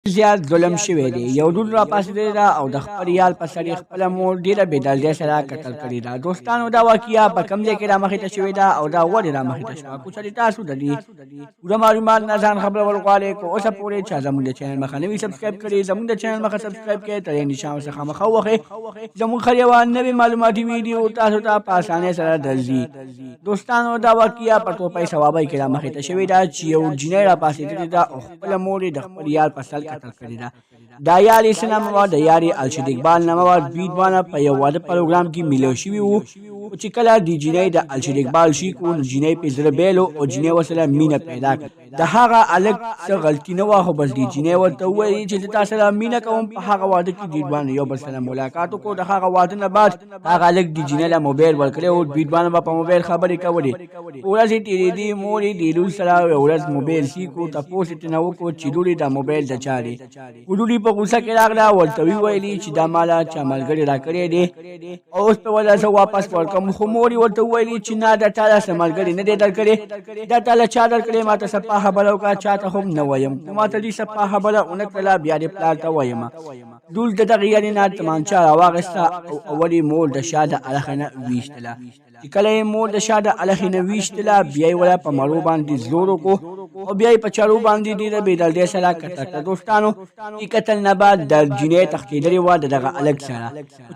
زیات ظلم شوی دی. یو ډول را پاسېدلی ده او د خپل یال په سر یې خپله مور ډېره بېدردۍ سره قتل کړې ده. دوستانو دا واقعه په کوم ځای کې رامخې ته شوې ده او دا ولې رامخې ته شوه؟ که چېرې تاسو د دې پوره معلومات نه ځان خبرول غواړئ، که اوسه پورې چا زموږ د چینل مخه نه وي سبسکرایب کړې، زموږ د چینل مخه سبسکرایب کړئ، تر نشان څخه مخه ووهئ. زموږ هر یوه نوې معلوماتي ویډیو تاسو ته په اسانۍ سره درځي. دوستانو دا واقعه په ټوپۍ ثوابۍ کې رامخې ته شوې ده چې یو جینۍ را پاسېدلې ده او خپله مور یې د خپل یال په سر قتل کړې ده. دا یار یې څه نامه وه؟ د یار یې الشد اقبال نامه وه. دوی دواړه په یو واده پروګرام کې میلاو شوي وو. خو چې کله د جینۍ د الشد اقبال شیک و نو جینۍ پې زړه بیلو او جینۍ ورسره مینه پیدا کړه. د هغه هلک څه غلطي نه وه، خو بس د جینۍ ورته وویل چې زه تا سره مینه کوم. په هغه واده کې دوی دواړه یو بل سره ملاقات وکړو. د هغه واده نه بعد هغه هلک د جینۍ له موبایل ورکړی و. دوی دواړه به په موبایل خبرې کولې. ورځې تېرېدې، مور یې د لور سره یو ورځ موبایل سیک و. تپوس یې ترېنه وکړو چې لور یې دا موبایل د چا دی. لور یې په غوسه کې راغله، ورته وویلې چې دا ماله چا ملګري راکړی دی او اوس په وله زه واپس ورکړم. خو مور یې ورته وویلې چې نه، دا تا له څه ملګري نه دی درکړی، دا تا له چا درکړی؟ ما ته سپا خبره وکړه، چا ته هم نه وایم. خو ما ته دې سپا خبره ونه کړله، بیا دې پلار ته وایم. لور د دغې یارې نه تمانچه راواخیسته او اول یې مور د شا د اړخه نه ویشتله. چې کله یې مور د شا د اړخې نه ویشتله، بیا یې وله په مړو باندې زور وکړو او بیا یې په چړو باندې ډېره بېدردۍ سره قتل کړه. دوستانو دې قتل نه بعد د جینۍ تښتېدلې وه د دغه هلک سره.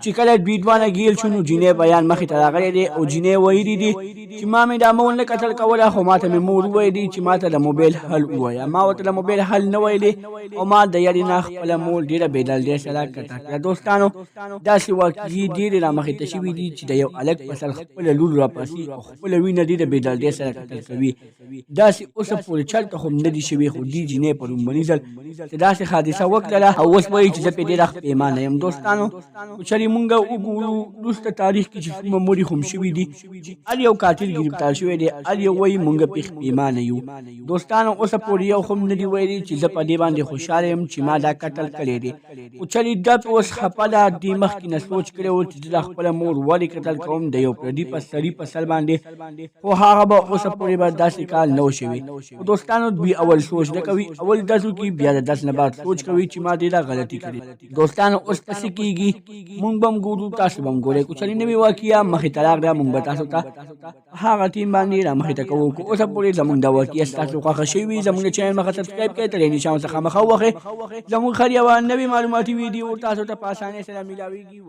چې کله دوی دواړه ګیل شو نو جینۍ بیان مخې ته راغلی دی او جینۍ ویلي دي چې ما مې دا مور نه قتل کوله، خو ما ته مې مور وویلي چې ما ته د موبایل حل ووایه. ما ورته د موبایل حل نه ویلې او ما د یارې نه خپله مور ډېره بېدردۍ سره قتل کړه. دوستانو داسې واقعې ډېرې رامخې ته شوي دي چې د یو هلک په سر خپله لور راپسي او خپله وینه ډېره بېدردۍ سره قتل کوي. داسې اوسه پورې چلته هم نه دي شوي، خو دې جینۍ په لومړني ځل چې داسې حادثه وکړله او اوس وایي چې زه پې ډېره پښېمانه یم. دوستانو که چېرې مونږ وګورو وروسته تاریخ کې چې څومره مړي هم شوي دي، هر یو قاتل ګرفتار شوی دی، هر یو وایي مونږ پښېمانه یو. دوستانو اوسه پورې یو هم نه دي ویلي چې زه په دې باندې خوشحاله یم چې ما دا قتل کړی دی. خو چېرې دا پې اوس خفه ده، دې مخکې نه سوچ کړی و چې زه د خپله مور ولې قتل کوم د یو پردي په سړي په سر باندې، خو هغه به اوسه پورې به داسې کار نه و شوی. خو دوستانو دوی اول سوچ نه کوي، اول داس وکړي، بیا د داس نه بعد سوچ کوي چې ما دې دا غلطي کړې. دوستانو اوس څه کېږي مونږ به هم ګورو، تاسو به هم ګورئ. که چېرې نوې واقعه مخې ته راغله مونږ به تاسو ته هغه ټیم باندې رامخې ته کوو. که اوسه پورې زموږ دا واقعه ستاسو خوښه شوې وي، زموږ د چینل مخه سبسکرایب کړئ، تر نشان څخه مخه ووهئ. زموږ هر یوه نوې معلوماتي ویډیو تاسو ته په اسانۍ سره میلاویږي.